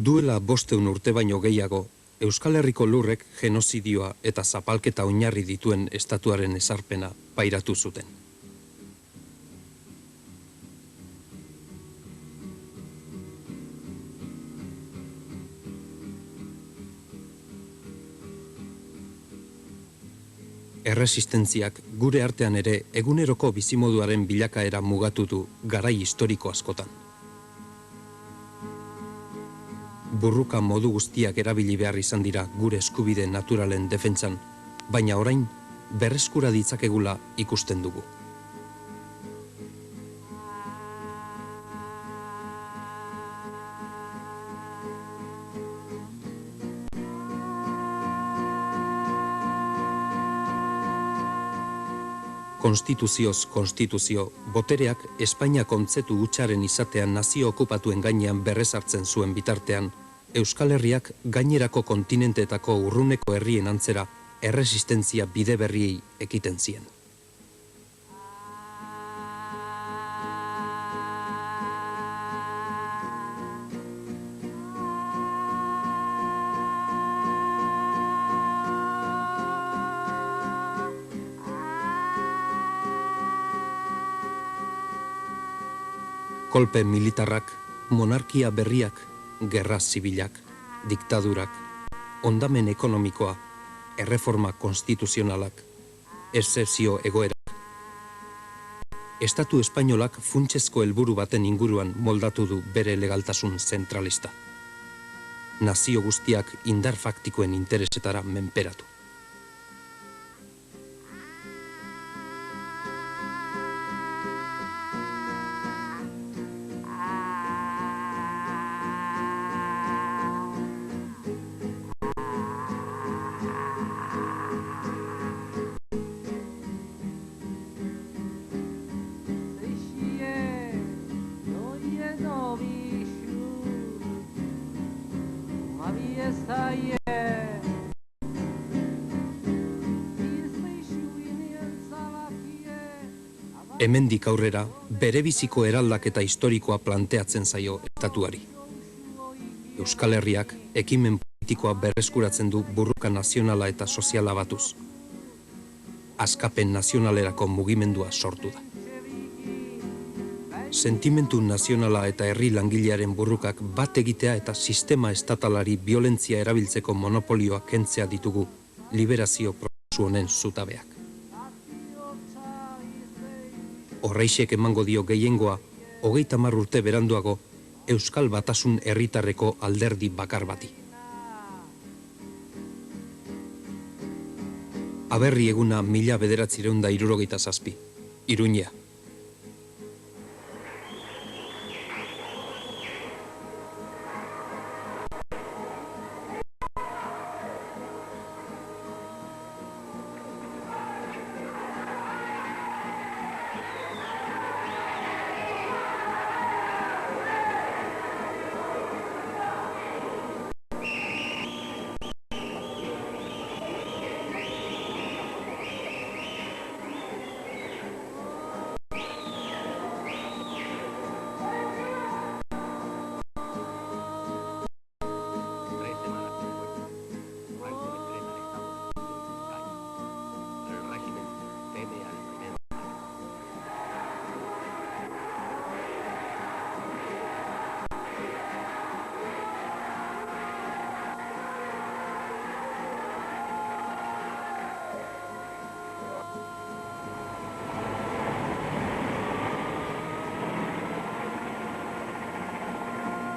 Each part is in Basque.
Duela 500 urte baino gehiago, Euskal Herriko lurrek genozidioa eta zapalketa oinarri dituen estatuaren ezarpena pairatu zuten. Erresistentziak gure artean ere eguneroko bizimoduaren bilakaera mugatu du garai historiko askotan. Burruka modu guztiak erabili behar izan dira gure eskubide naturalen defentsan, baina orain berreskura ditzakegula ikusten dugu. Konstituzioz konstituzio, botereak Espainia kontzetu hutsaren izatean nazio okupatuen gainean berrezartzen zuen bitartean, Euskal Herriak gainerako kontinenteetako urruneko herrien antzera erresistentzia bide berriei ekiten zien. Kolpe militarrak, monarkia berriak, gerra zibilak, diktadurak, ondamen ekonomikoa, erreforma konstituzionalak, exzepzio egoerak. Estatu espainolak funtsezko helburu baten inguruan moldatu du bere legaltasun zentralista. Nazio guztiak indar faktikoen interesetara menperatu. Hemendik aurrera, berebiziko eraldaketa historikoa planteatzen zaio estatuari. Euskal Herriak ekimen politikoa berreskuratzen du burruka nazionala eta soziala batuz. Askapen nazionalerako mugimendua sortu da. Sentimentu nazionala eta herri langilearen burrukak bat egitea eta sistema estatalari biolentzia erabiltzeko monopolioa kentzea ditugu liberazio prozesu honen zutabeak. Horreixek emango dio gehiengoa, 30 urte beranduago, Euskal Batasun herritarreko alderdi bakar bati. Aberri eguna 1967, Iruñea.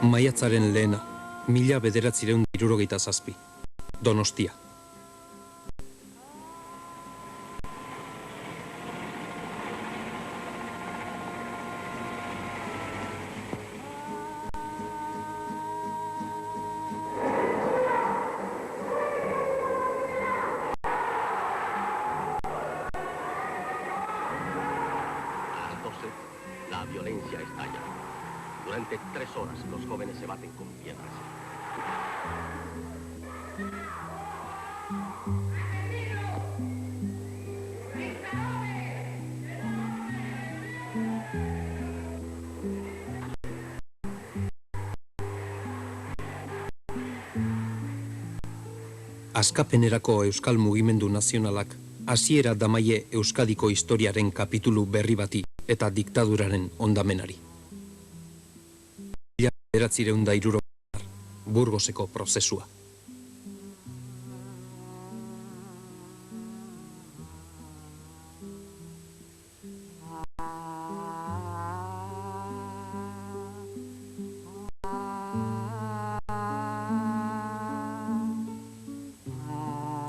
Maiatzaren lehena, 1967, Donostia. A las 12, la violencia estalla. Durante 3 horas los jóvenes se baten con piedras. Askapenerako Euskal Mugimendu Nazionalak hasiera damaie Euskadiko historiaren kapitulu berri bati eta diktaduraren ondamenari. 1960 Burgoseko prozesua.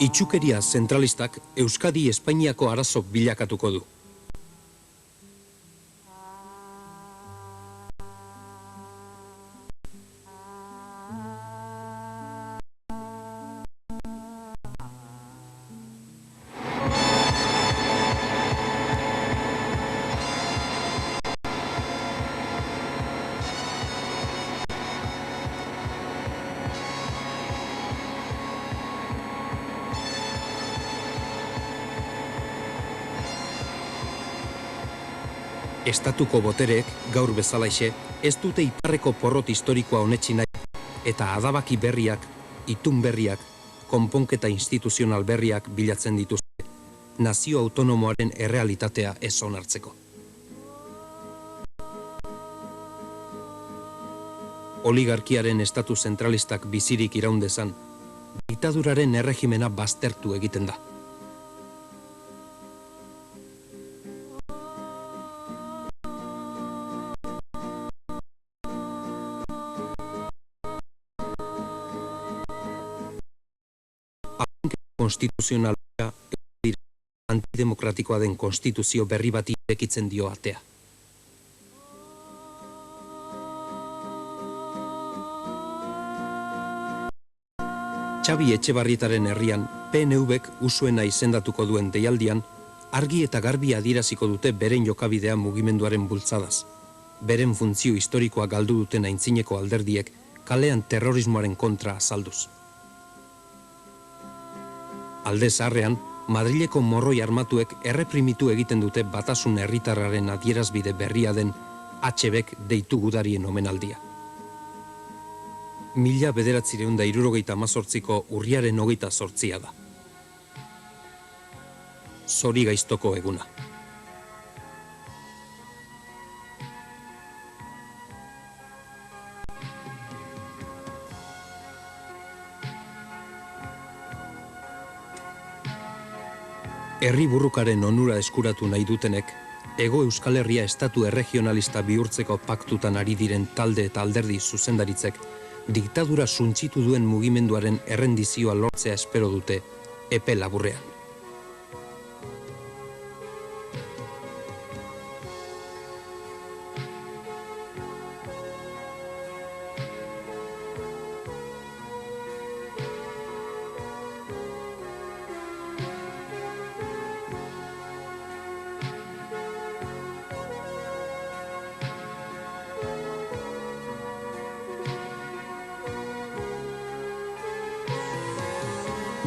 Itxukeria zentralistak Euskadi Espainiako arazo bilakatuko du. Estatuko botereek, gaur bezalaixe, ez dute iparreko porrot historikoa onetsi nahi, eta adabaki berriak, itun berriak, konponketa instituzional berriak bilatzen dituzte, nazio autonomoaren errealitatea ez onartzeko. Oligarkiaren estatu zentralistak bizirik iraundezan, diktaduraren erregimena baztertu egiten da. Konstituzionala antidemokratikoa den konstituzio berri bati irekitzen dio atea. Txabi Etxebarrietaren herrian, PNV-k usuena izendatuko duen deialdian, argi eta garbi adieraziko dute beren jokabidea mugimenduaren bultzadaz. Beren funtzio historikoa galdu duten aintzineko alderdiek kalean terrorismoaren kontra azalduz. Alde zaharrean, Madrileko morroi armatuek erreprimitu egiten dute batasun herritarraren adierazbide berria den HBek deitu gudarien omenaldia. 1978ko urriaren 28 da. Zorigaiztoko eguna. Herri burrukaren onura eskuratu nahi dutenek, Hego Euskal Herria estatu erregionalista bihurtzeko paktutan ari diren talde eta alderdi zuzendaritzek, diktadura suntsitu duen mugimenduaren errendizioa lortzea espero dute, epe laburrean.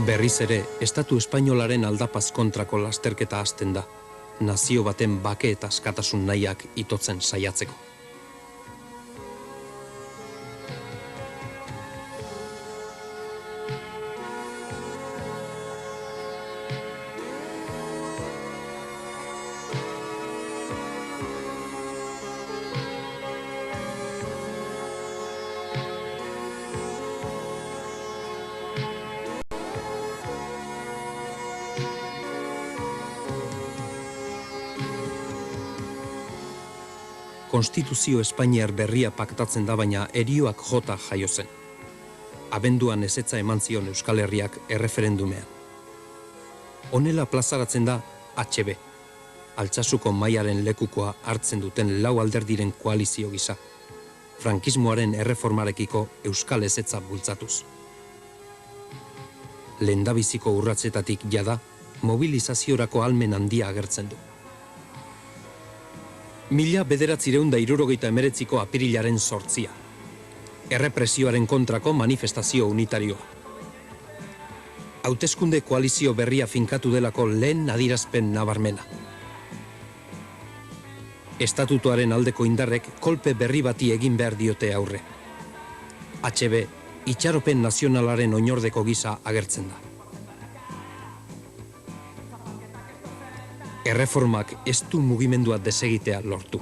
Berriz ere, estatu espainolaren aldapaz kontrako lasterketa hasten da, nazio baten bake eta askatasun nahiak itotzen saiatzeko. Konstituzio Espainiar berria paktatzen da, baina erioak jota jaio zen. Abenduan ezetza eman zion Euskal Herriak erreferendumean. Honela plazaratzen da HB, Altsasuko mailaren lekukoa hartzen duten lau alderdiren koalizio gisa, frankismoaren erreformarekiko Euskal ezetza bultzatuz. Lehendabiziko urratzetatik jada, mobilizaziorako ahalmen handia agertzen du. 1979ko apirilaren 8. Errepresioaren kontrako manifestazio unitarioa. Hauteskunde koalizio berria finkatu delako lehen adierazpen nabarmena. Estatutuaren aldeko indarrek kolpe berri bati egin behar diote aurre. HB, itxaropen nazionalaren oinordeko gisa agertzen da. Erreformak ez du mugimendua desegitea lortu.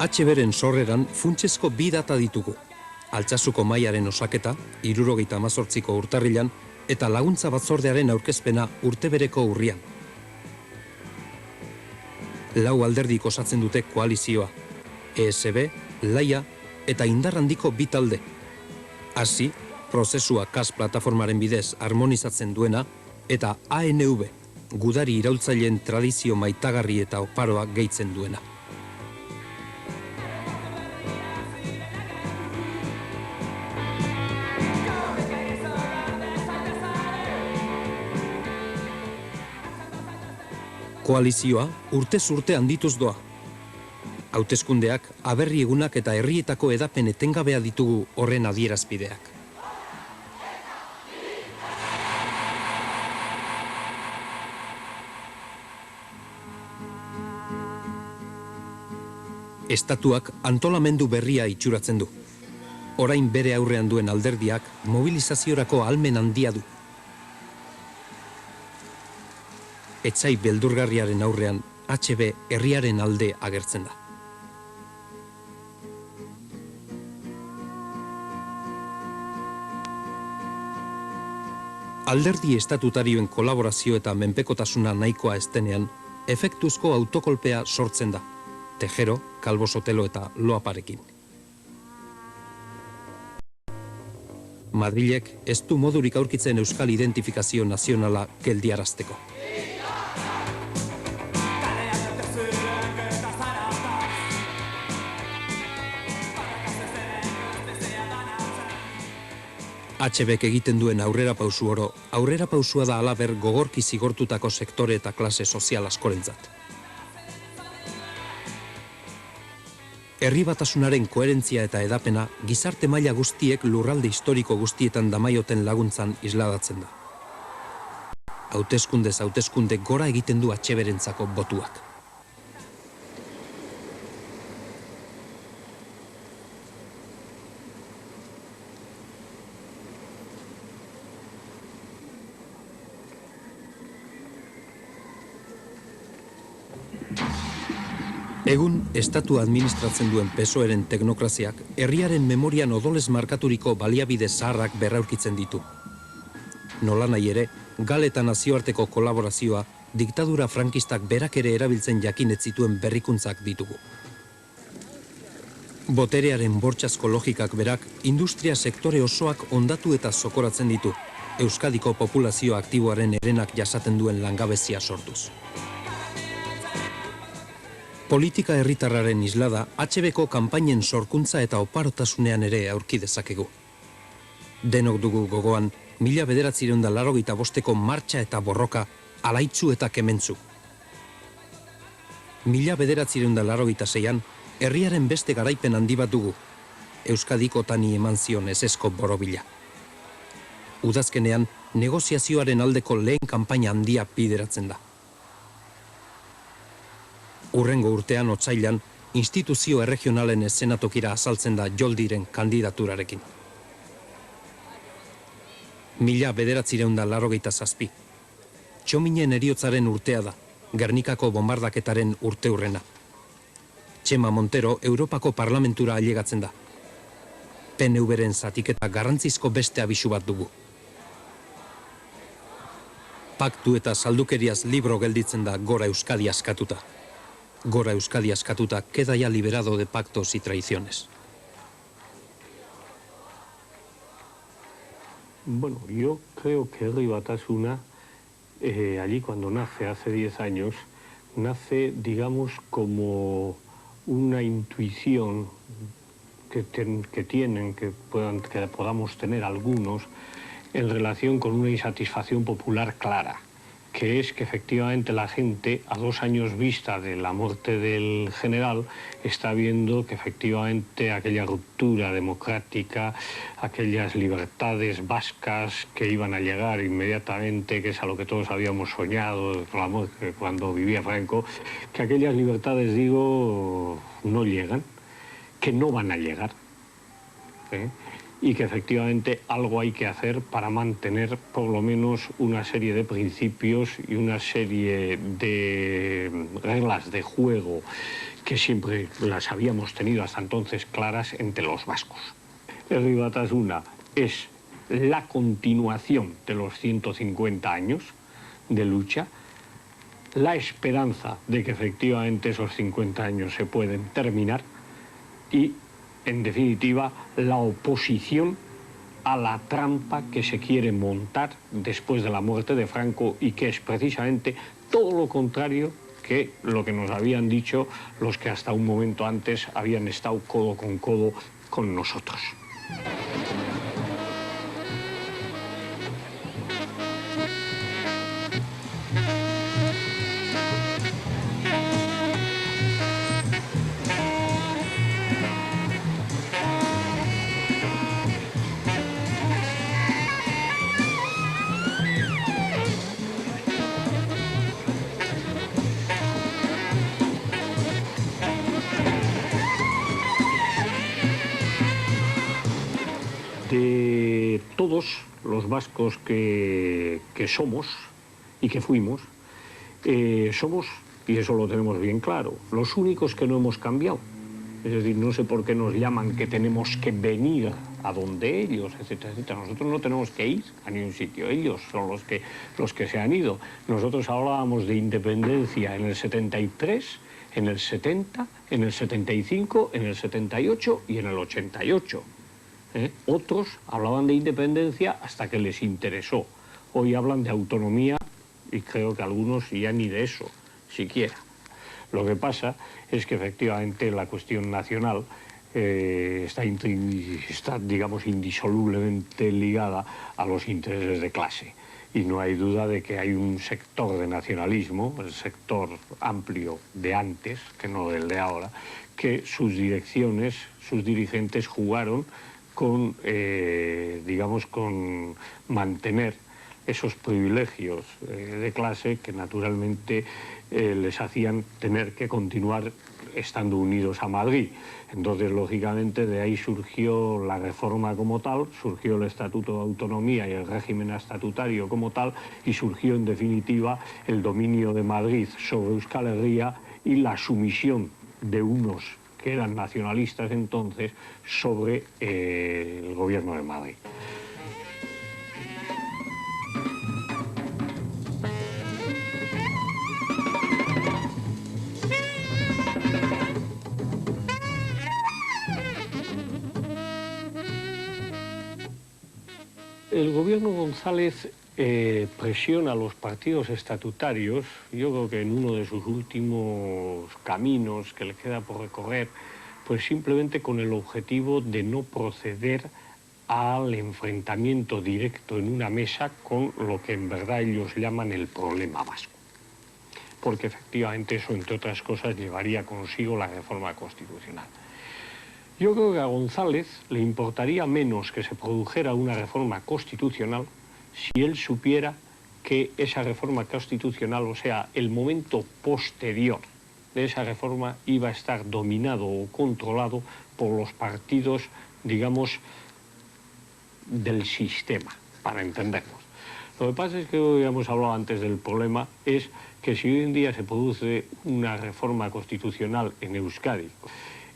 HBren sorreran funtsezko bi data ditugu. Altsasuko mahaiaren osaketa, 1978ko urtarrilan, eta laguntza batzordearen aurkezpena urtebereko urrian. Lau alderdik osatzen dute koalizioa, ESB, Laia eta indar handiko bi talde. Hasi, prozesua KAS plataformaren bidez harmonizatzen duena, eta ANV, gudari iraultzaileen tradizio maitagarri eta oparoa gehitzen duena. Koalizioa urtez urte handituz doa. Hauteskundeak, aberri egunak eta herrietako edapen etengabea ditugu horren adierazpideak. Estatuak antolamendu berria itxuratzen du. Orain bere aurrean duen alderdiak mobilizaziorako ahalmen handia du. Etsai beldurgarriaren aurrean HB herriaren alde agertzen da. Alderdi estatutarioen kolaborazio eta menpekotasuna nahikoa estenean, efektuzko autokolpea sortzen da. Tejero, Calvo Sotelo eta Loaparekin. Madrilek ez du modurik aurkitzen euskal identifikazio nazionala geldiarazteko. HBek egiten duen aurrera pausu oro, aurrera pausua da halaber gogorki zigortutako sektore eta klase sozial askorentzat. Herri batasunaren koherentzia eta edapena gizarte maila guztiek lurralde historiko guztietan damaioten laguntzan isladatzen da. Hauteskundez hauteskunde gora egiten du HBrentzako botuak. Egun, estatu administratzen duen PSOEren teknokraziak herriaren memorian odolez markaturiko baliabide zaharrak berraurkitzen ditu. Nolanahi ere, gal eta nazioarteko kolaborazioa diktadura frankistak berak ere erabiltzen jakin ez zituen berrikuntzak ditugu. Boterearen bortxazko logikak berak industria sektore osoak hondatu eta zokoratzen ditu, Euskadiko populazio aktiboaren herenak jasaten duen langabezia sortuz. Politika herritarraren islada HBko kanpainen sorkuntza eta oparotasunean ere aurki dezakegu. Denok dugu gogoan 1985ko martxa eta borroka, alaitzu eta kementzu. 1986an herriaren beste garaipen handi bat dugu, Euskadiko tani eman zion ezezko borobila. Udazkenean negoziazioaren aldeko lehen kanpaina handia bideratzen da. Hurrengo urtean otsailean, instituzio erregionalen eszenatokira azaltzen da Joldiren kandidaturarekin. 1987. Txominen heriotzaren urtea da, Gernikako bombardaketaren urteurrena. Txema Montero Europako Parlamentura ailegatzen da. PNV-ren zatiketa garrantzizko beste abisu bat dugu. Paktu eta saldukeriaz libro gelditzen da Gora Euskadi askatuta. Gora Euskadi askatuta queda ya liberado de pactos y traiciones. Bueno, yo creo que Herri Batasuna, allí cuando nace, hace 10 años, nace, digamos, como una intuición que podamos tener algunos en relación con una insatisfacción popular clara. que es que efectivamente la gente, a 2 años vista de la muerte del general, está viendo que efectivamente aquella ruptura democrática, aquellas libertades vascas que iban a llegar inmediatamente, que es a lo que todos habíamos soñado cuando vivía Franco, que aquellas libertades, digo, no llegan, que no van a llegar, ¿eh? Y que efectivamente algo hay que hacer para mantener por lo menos una serie de principios y una serie de reglas de juego que siempre las habíamos tenido hasta entonces claras entre los vascos. Herri Batasuna es la continuación de los 150 años de lucha, la esperanza de que efectivamente esos 50 años se pueden terminar y, en definitiva, la oposición a la trampa que se quiere montar después de la muerte de Franco y que es precisamente todo lo contrario que lo que nos habían dicho los que hasta un momento antes habían estado codo con nosotros. De todos los vascos que somos y que fuimos, somos, y eso lo tenemos bien claro, los únicos que no hemos cambiado. Es decir, no sé por qué nos llaman que tenemos que venir a donde ellos, etcétera, etcétera. Nosotros no tenemos que ir a ningún sitio, ellos son los que se han ido. Nosotros hablábamos de independencia en el 73, en el 70, en el 75, en el 78 y en el 88. Otros hablaban de independencia hasta que les interesó. Hoy hablan de autonomía y creo que algunos ya ni de eso siquiera. Lo que pasa es que efectivamente la cuestión nacional está, digamos, indisolublemente ligada a los intereses de clase. Y no hay duda de que hay un sector de nacionalismo, el sector amplio de antes, que no el de ahora, que sus direcciones, sus dirigentes jugaron con, digamos, con mantener esos privilegios de clase que naturalmente les hacían tener que continuar estando unidos a Madrid. Entonces, lógicamente, de ahí surgió la reforma como tal, surgió el Estatuto de Autonomía y el régimen estatutario como tal, y surgió, en definitiva, el dominio de Madrid sobre Euskal Herria y la sumisión de unos que eran nacionalistas entonces sobre el gobierno de Madrid. El gobierno González presiona a los partidos estatutarios, yo creo que en uno de sus últimos caminos que le queda por recorrer, pues simplemente con el objetivo de no proceder al enfrentamiento directo en una mesa con lo que en verdad ellos llaman el problema vasco. Porque efectivamente eso, entre otras cosas, llevaría consigo la reforma constitucional. Yo creo que a González le importaría menos que se produjera una reforma constitucional si él supiera que esa reforma constitucional, o sea, el momento posterior de esa reforma, iba a estar dominado o controlado por los partidos, digamos, del sistema, para entendernos. Lo que pasa es que hoy hemos hablado antes del problema, es que si hoy en día se produce una reforma constitucional en Euskadi,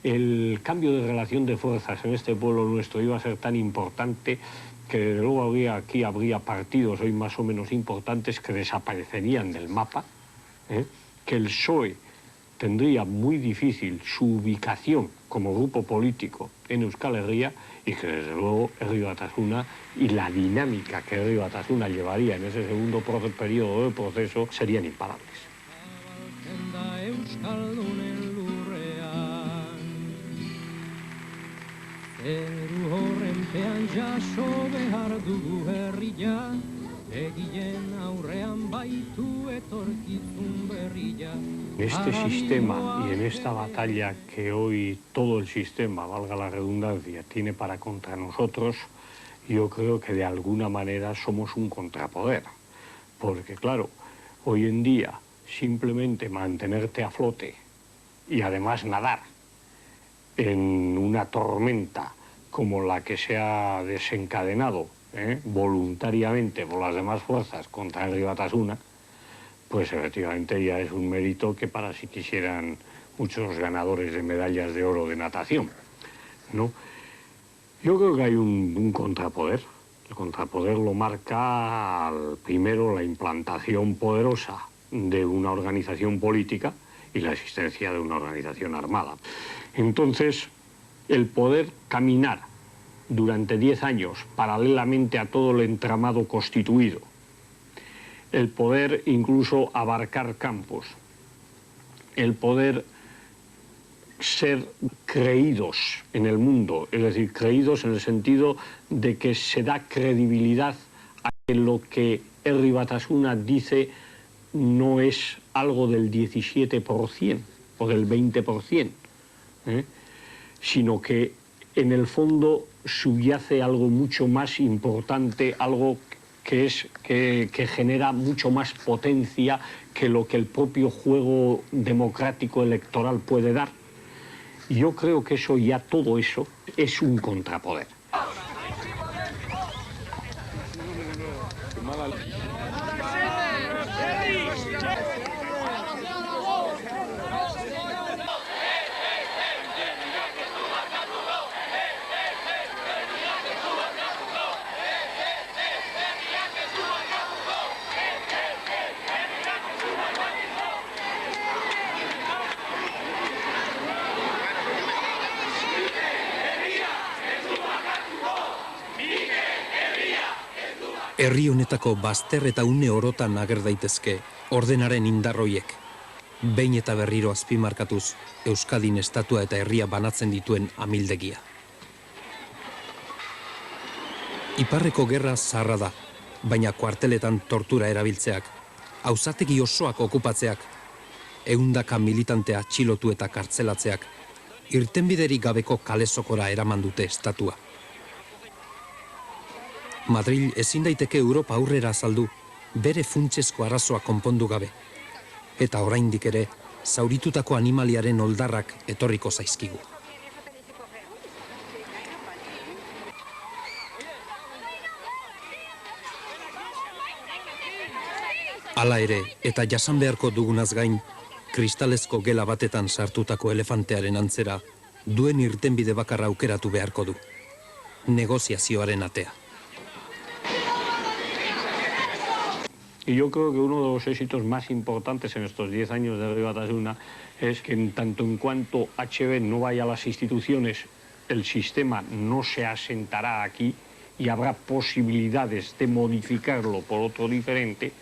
el cambio de relación de fuerzas en este pueblo nuestro iba a ser tan importante que desde luego habría partidos hoy más o menos importantes que desaparecerían del mapa, que el PSOE tendría muy difícil su ubicación como grupo político en Euskal Herria y que desde luego Herri Batasuna y la dinámica que Herri Batasuna llevaría en ese segundo periodo de proceso serían imparables. Zeru horrenpean jaso behar dugu herria, En este sistema y en esta batalla que hoy todo el sistema, valga la redundancia, tiene para contra nosotros, yo creo que de alguna manera somos un contrapoder. Porque claro, hoy en día simplemente mantenerte a flote y además nadar en una tormenta como la que se ha desencadenado voluntariamente por las demás fuerzas contra Henry Batasuna, pues efectivamente ya es un mérito que para si quisieran muchos ganadores de medallas de oro de natación, ¿no? Yo creo que hay un contrapoder. El contrapoder lo marca primero la implantación poderosa de una organización política y la existencia de una organización armada. Entonces, el poder caminar durante 10 años paralelamente a todo el entramado constituido, el poder incluso abarcar campos, el poder ser creídos en el mundo, es decir, creídos en el sentido de que se da credibilidad a que lo que Henry Batasuna dice no es algo del 17% o del 20%, sino que en el fondo subyace algo mucho más importante, algo que genera mucho más potencia que lo que el propio juego democrático electoral puede dar. Y yo creo que eso ya, todo eso, es un contrapoder. Herri honetako bazter eta une orotan ager daitezke ordenaren indarroiek. Behin eta berriro azpimarkatuz Euskadin estatua eta herria banatzen dituen amildegia. Iparreko gerra zaharra da, baina kuarteletan tortura erabiltzeak, auzategi osoak okupatzeak, ehundaka militante atxilotu eta kartzelatzeak, irtenbiderik gabeko kalezokora eraman dute estatua. Madril ezin daiteke Europa aurrera azaldu, bere funtsezko arazoa konpondu gabe. Eta oraindik ere, zauritutako animaliaren oldarrak etorriko zaizkigu. Hala ere, eta jasan beharko dugunaz gain, kristalezko gela batetan sartutako elefantearen antzera, duen irtenbide bakarra aukeratu beharko du. Negoziazioaren atea. Y yo creo que uno de los éxitos más importantes en estos 10 años de Henry Batasuna es que en tanto en cuanto HB no vaya a las instituciones, el sistema no se asentará aquí y habrá posibilidades de modificarlo por otro diferente.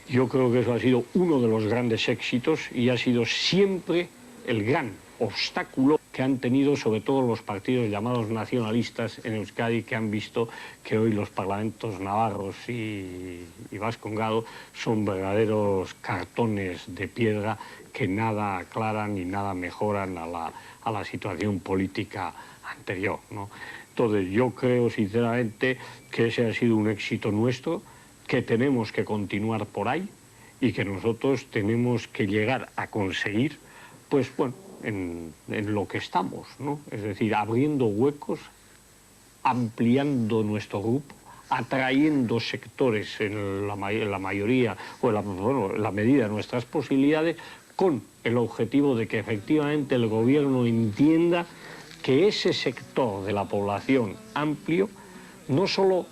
Yo creo que eso ha sido uno de los grandes éxitos y ha sido siempre el gran obstáculo que han tenido sobre todo los partidos llamados nacionalistas en Euskadi, que han visto que hoy los parlamentos navarros y vascongado son verdaderos cartones de piedra que nada aclaran ni nada mejoran a la situación política anterior, ¿no? Entonces yo creo sinceramente que ese ha sido un éxito nuestro, que tenemos que continuar por ahí y que nosotros tenemos que llegar a conseguir, pues bueno, en lo que estamos, ¿no? Es decir, abriendo huecos, ampliando nuestro grupo, atrayendo sectores en la mayoría, o en la medida de nuestras posibilidades, con el objetivo de que efectivamente el gobierno entienda que ese sector de la población amplio no solo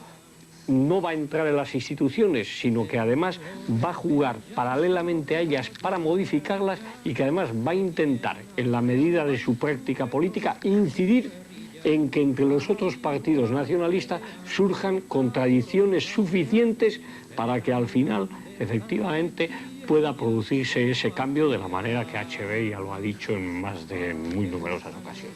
no va a entrar en las instituciones, sino que además va a jugar paralelamente a ellas para modificarlas y que además va a intentar, en la medida de su práctica política, incidir en que entre los otros partidos nacionalistas surjan contradicciones suficientes para que al final, efectivamente, pueda producirse ese cambio de la manera que HB ya lo ha dicho en muy numerosas ocasiones.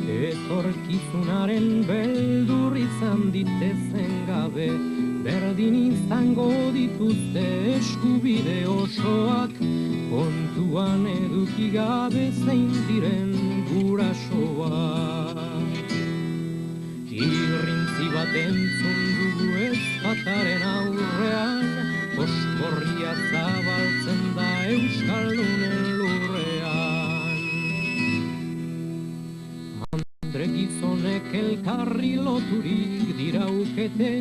Etorkizunaren beldur izan ditezen gabe, berdin izango dituzte eskubide osoak, kontuan eduki gabe zein diren gurasoak. Irrintzi bat entzun dugu ezpataren aurrean, oskorria zabaltzen da euskaldunen lurrean. Andre gizonek elkarri loturik diraukete,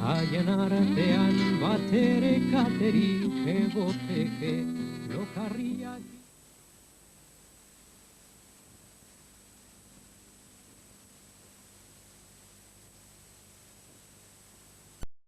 haien artean batere katerik egoteke, lokarriak